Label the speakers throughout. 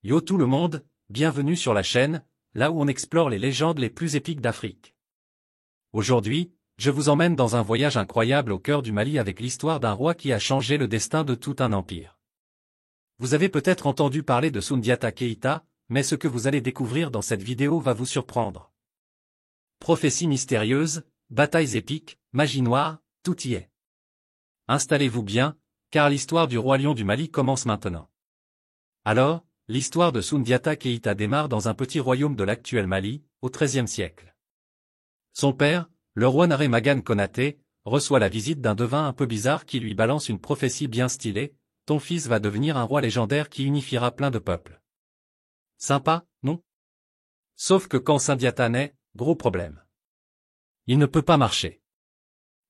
Speaker 1: Yo tout le monde, bienvenue sur la chaîne, là où on explore les légendes les plus épiques d'Afrique. Aujourd'hui, je vous emmène dans un voyage incroyable au cœur du Mali avec l'histoire d'un roi qui a changé le destin de tout un empire. Vous avez peut-être entendu parler de Soundiata Keïta, mais ce que vous allez découvrir dans cette vidéo va vous surprendre. Prophéties mystérieuses, batailles épiques, magie noire, tout y est. Installez-vous bien, car l'histoire du roi lion du Mali commence maintenant. Alors, l'histoire de Soundiata Keïta démarre dans un petit royaume de l'actuel Mali, au XIIIe siècle. Son père, le roi Naré Magane Konaté, reçoit la visite d'un devin un peu bizarre qui lui balance une prophétie bien stylée: ton fils va devenir un roi légendaire qui unifiera plein de peuples. Sympa, non? Sauf que quand Soundiata naît, gros problème. Il ne peut pas marcher.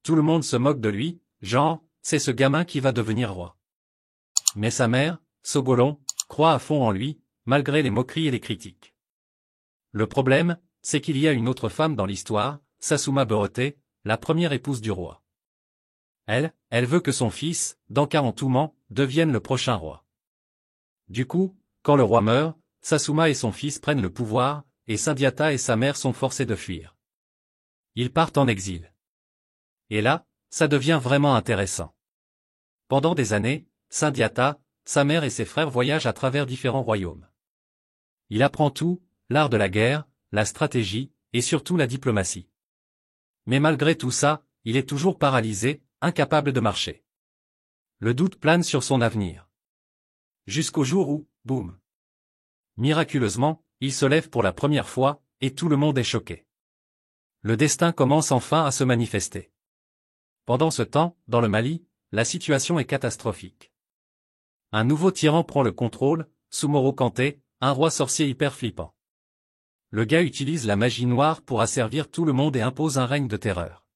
Speaker 1: Tout le monde se moque de lui, genre, c'est ce gamin qui va devenir roi. Mais sa mère, Sogolon, croit à fond en lui, malgré les moqueries et les critiques. Le problème, c'est qu'il y a une autre femme dans l'histoire, Sassouma Beroté, la première épouse du roi. Elle veut que son fils, Dankara Ntouman, devienne le prochain roi. Du coup, quand le roi meurt, Sassouma et son fils prennent le pouvoir, et Soundiata et sa mère sont forcés de fuir. Ils partent en exil. Et là, ça devient vraiment intéressant. Pendant des années, Soundiata, sa mère et ses frères voyagent à travers différents royaumes. Il apprend tout, l'art de la guerre, la stratégie, et surtout la diplomatie. Mais malgré tout ça, il est toujours paralysé, incapable de marcher. Le doute plane sur son avenir. Jusqu'au jour où, boum! Miraculeusement, il se lève pour la première fois, et tout le monde est choqué. Le destin commence enfin à se manifester. Pendant ce temps, dans le Mali, la situation est catastrophique. Un nouveau tyran prend le contrôle, Soumoro Kanté, un roi sorcier hyper flippant. Le gars utilise la magie noire pour asservir tout le monde et impose un règne de terreur.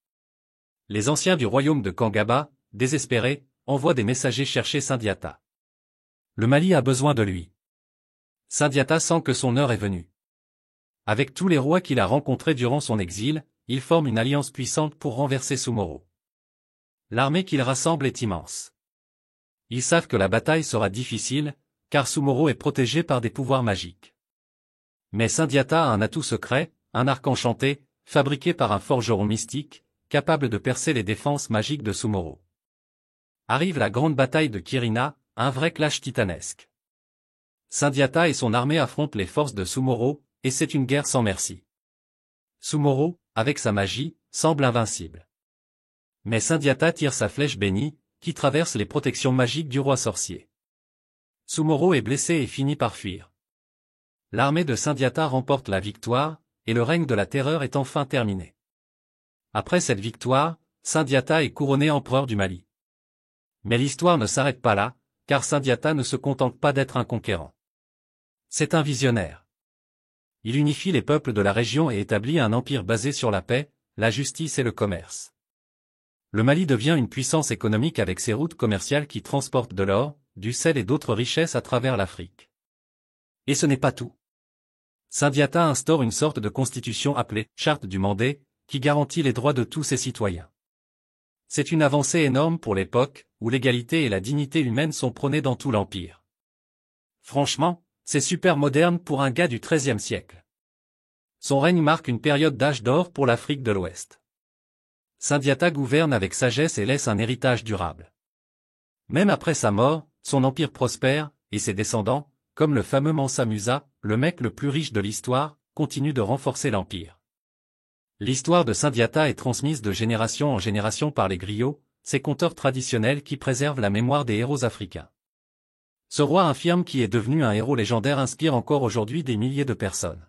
Speaker 1: Les anciens du royaume de Kangaba, désespérés, envoient des messagers chercher Soundiata. Le Mali a besoin de lui. Soundiata sent que son heure est venue. Avec tous les rois qu'il a rencontrés durant son exil, il forme une alliance puissante pour renverser Soumoro. L'armée qu'il rassemble est immense. Ils savent que la bataille sera difficile, car Soumoro est protégé par des pouvoirs magiques. Mais Soundiata a un atout secret, un arc enchanté, fabriqué par un forgeron mystique, capable de percer les défenses magiques de Soumoro. Arrive la grande bataille de Kirina, un vrai clash titanesque. Soundiata et son armée affrontent les forces de Soumoro, et c'est une guerre sans merci. Soumoro, avec sa magie, semble invincible. Mais Soundiata tire sa flèche bénie, qui traverse les protections magiques du roi sorcier. Soumoro est blessé et finit par fuir. L'armée de Soundiata remporte la victoire, et le règne de la terreur est enfin terminé. Après cette victoire, Soundiata est couronné empereur du Mali. Mais l'histoire ne s'arrête pas là, car Soundiata ne se contente pas d'être un conquérant. C'est un visionnaire. Il unifie les peuples de la région et établit un empire basé sur la paix, la justice et le commerce. Le Mali devient une puissance économique avec ses routes commerciales qui transportent de l'or, du sel et d'autres richesses à travers l'Afrique. Et ce n'est pas tout. Soundiata instaure une sorte de constitution appelée « Charte du Mandé », qui garantit les droits de tous ses citoyens. C'est une avancée énorme pour l'époque, où l'égalité et la dignité humaine sont prônées dans tout l'Empire. Franchement, c'est super moderne pour un gars du XIIIe siècle. Son règne marque une période d'âge d'or pour l'Afrique de l'Ouest. Soundiata gouverne avec sagesse et laisse un héritage durable. Même après sa mort, son empire prospère, et ses descendants, comme le fameux Mansa Musa, le mec le plus riche de l'histoire, continuent de renforcer l'empire. L'histoire de Soundiata est transmise de génération en génération par les griots, ces conteurs traditionnels qui préservent la mémoire des héros africains. Ce roi infirme qui est devenu un héros légendaire inspire encore aujourd'hui des milliers de personnes.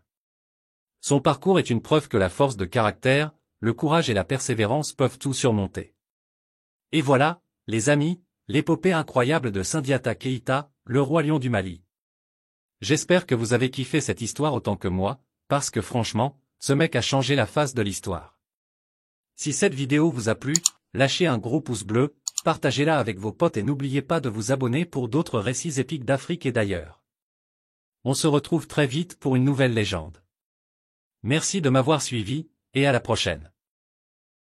Speaker 1: Son parcours est une preuve que la force de caractère, le courage et la persévérance peuvent tout surmonter. Et voilà, les amis, l'épopée incroyable de Soundiata Keïta, le roi lion du Mali. J'espère que vous avez kiffé cette histoire autant que moi, parce que franchement, ce mec a changé la face de l'histoire. Si cette vidéo vous a plu, lâchez un gros pouce bleu, partagez-la avec vos potes et n'oubliez pas de vous abonner pour d'autres récits épiques d'Afrique et d'ailleurs. On se retrouve très vite pour une nouvelle légende. Merci de m'avoir suivi, et à la prochaine.